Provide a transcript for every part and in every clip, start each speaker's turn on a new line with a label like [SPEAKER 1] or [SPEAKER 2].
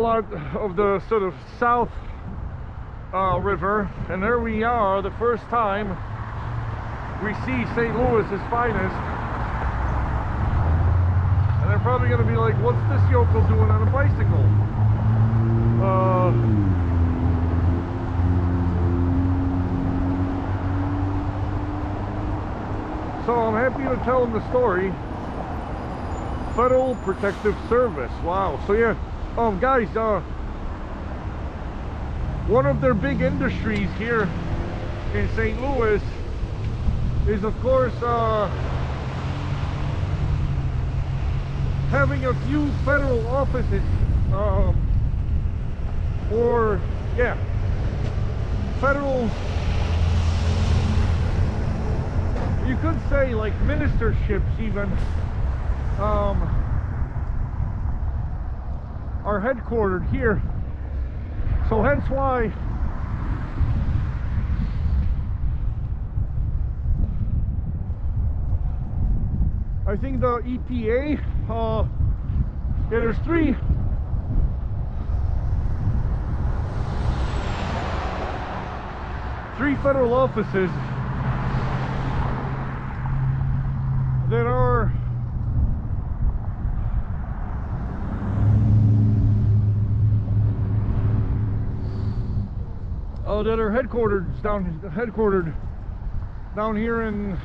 [SPEAKER 1] lot of the sort of south river, and there we are, the first time we see St. Louis's finest. And they're probably going to be like, what's this yokel doing on a bicycle? So I'm happy to tell them the story. Federal Protective Service. Wow. So yeah, guys, one of their big industries here in St. Louis is, of course, having a few federal offices, or yeah, federal, you could say like ministerships even, are headquartered here. So hence why I think the EPA, yeah, there's three federal offices that are headquartered down here in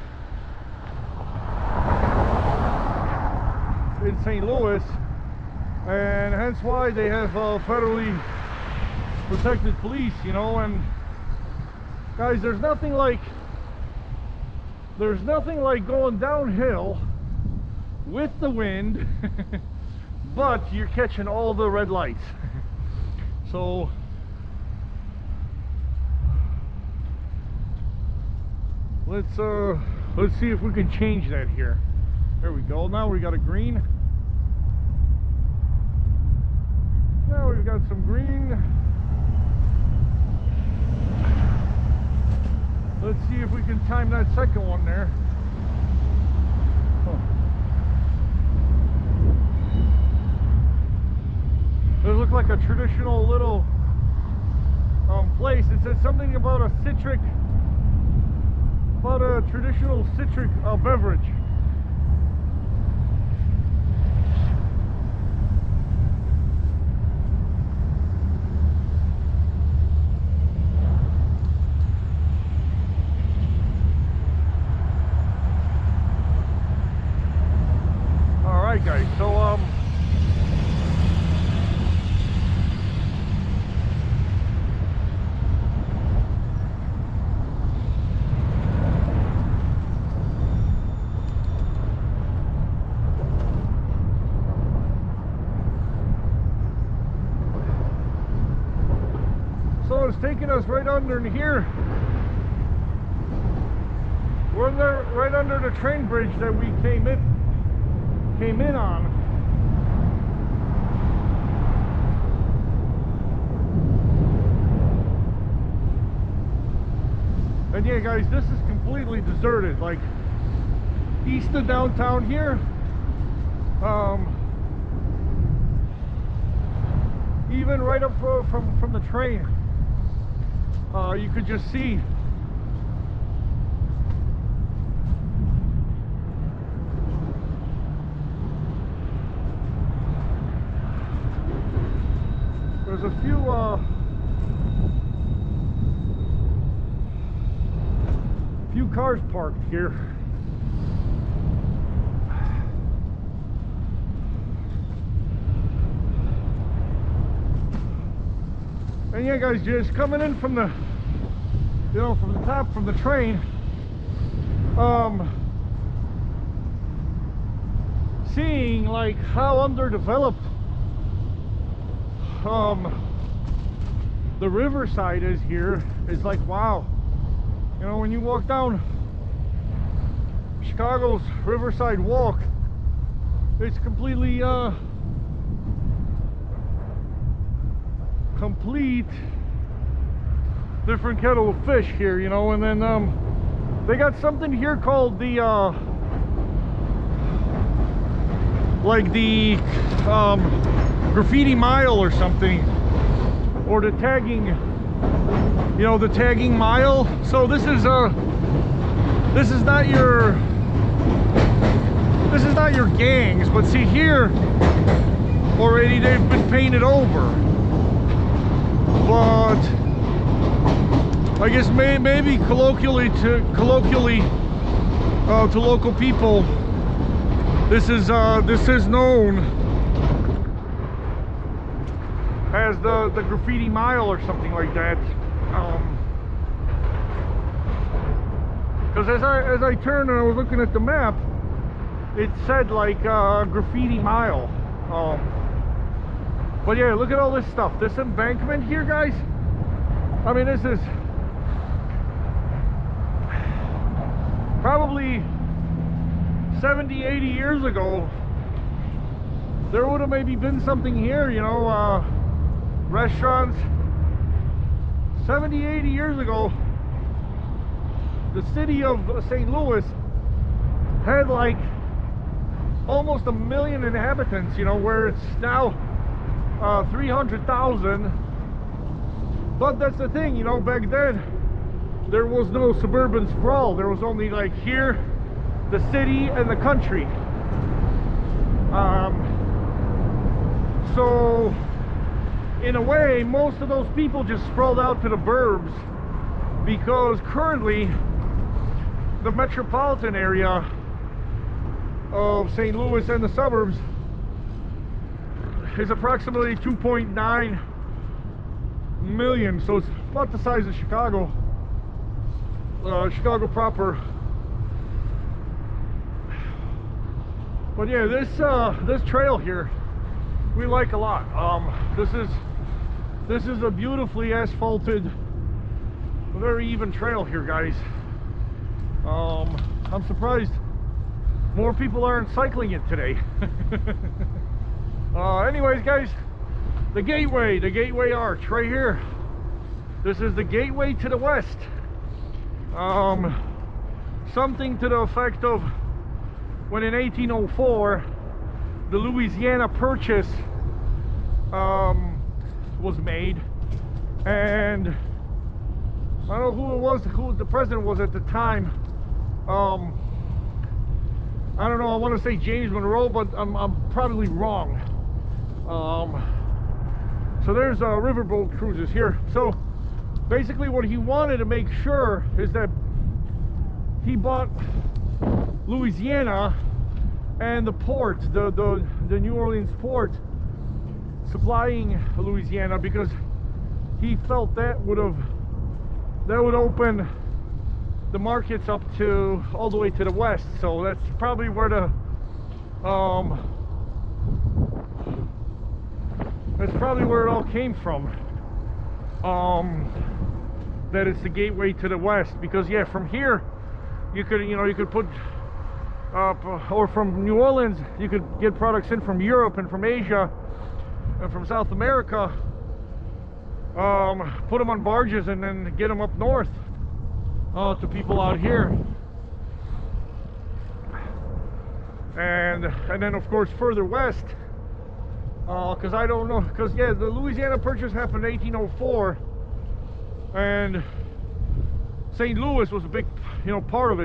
[SPEAKER 1] St. Louis, and hence why they have federally protected police, you know. And guys, there's nothing like going downhill with the wind but you're catching all the red lights. So let's see if we can change that here. There we go. Now we got a green. Now we've got some green. Let's see if we can time that second one there. It looked like a traditional little place. It said something about a traditional citric beverage. All right, guys. So it's taking us right under here. We're right under the train bridge that we came in on. And yeah, guys, this is completely deserted, like east of downtown here. Even right up from the train, you could just see there's a few cars parked here. And yeah, guys, just coming in from the, you know, from the top, from the train, seeing like how underdeveloped the riverside is here is like, wow. You know, when you walk down Chicago's Riverside Walk, it's completely complete different kettle of fish here, you know. And then they got something here called the like the graffiti mile or something, or the tagging, you know, the tagging mile. So this is not your gangs, but see here already they've been painted over. But I guess maybe colloquially to local people, this is known as the graffiti mile or something like that. Because as I turned and I was looking at the map, it said like graffiti mile. But yeah, look at all this stuff. This embankment here, guys. I mean, this is probably 70, 80 years ago. There would have maybe been something here, you know, restaurants. 70, 80 years ago, the city of St. Louis had like almost 1 million inhabitants, you know, where it's now 300,000. But that's the thing, you know, back then there was no suburban sprawl. There was only like here, the city and the country. So in a way, most of those people just sprawled out to the burbs, because currently the metropolitan area of St. Louis and the suburbs is approximately 2.9 million, so it's about the size of Chicago. Chicago proper. But yeah, this trail here we like a lot. This is a beautifully asphalted, very even trail here, guys. I'm surprised more people aren't cycling it today. Anyways, guys, the gateway arch right here. This is the gateway to the west. Something to the effect of when in 1804 the Louisiana Purchase was made, and I don't know who it was, who the president was at the time. I don't know, I want to say James Mural, but I'm probably wrong. So there's riverboat cruises here. So basically what he wanted to make sure is that he bought Louisiana and the port, the New Orleans port, supplying Louisiana, because he felt that would open the markets up to all the way to the west. So that's probably where it all came from. That it's the gateway to the west, because yeah, from here you could put or from New Orleans you could get products in from Europe and from Asia and from South America, put them on barges and then get them up north to people out here, and then of course further west, because I don't know, because yeah, the Louisiana Purchase happened in 1804, and St. Louis was a big, part of it.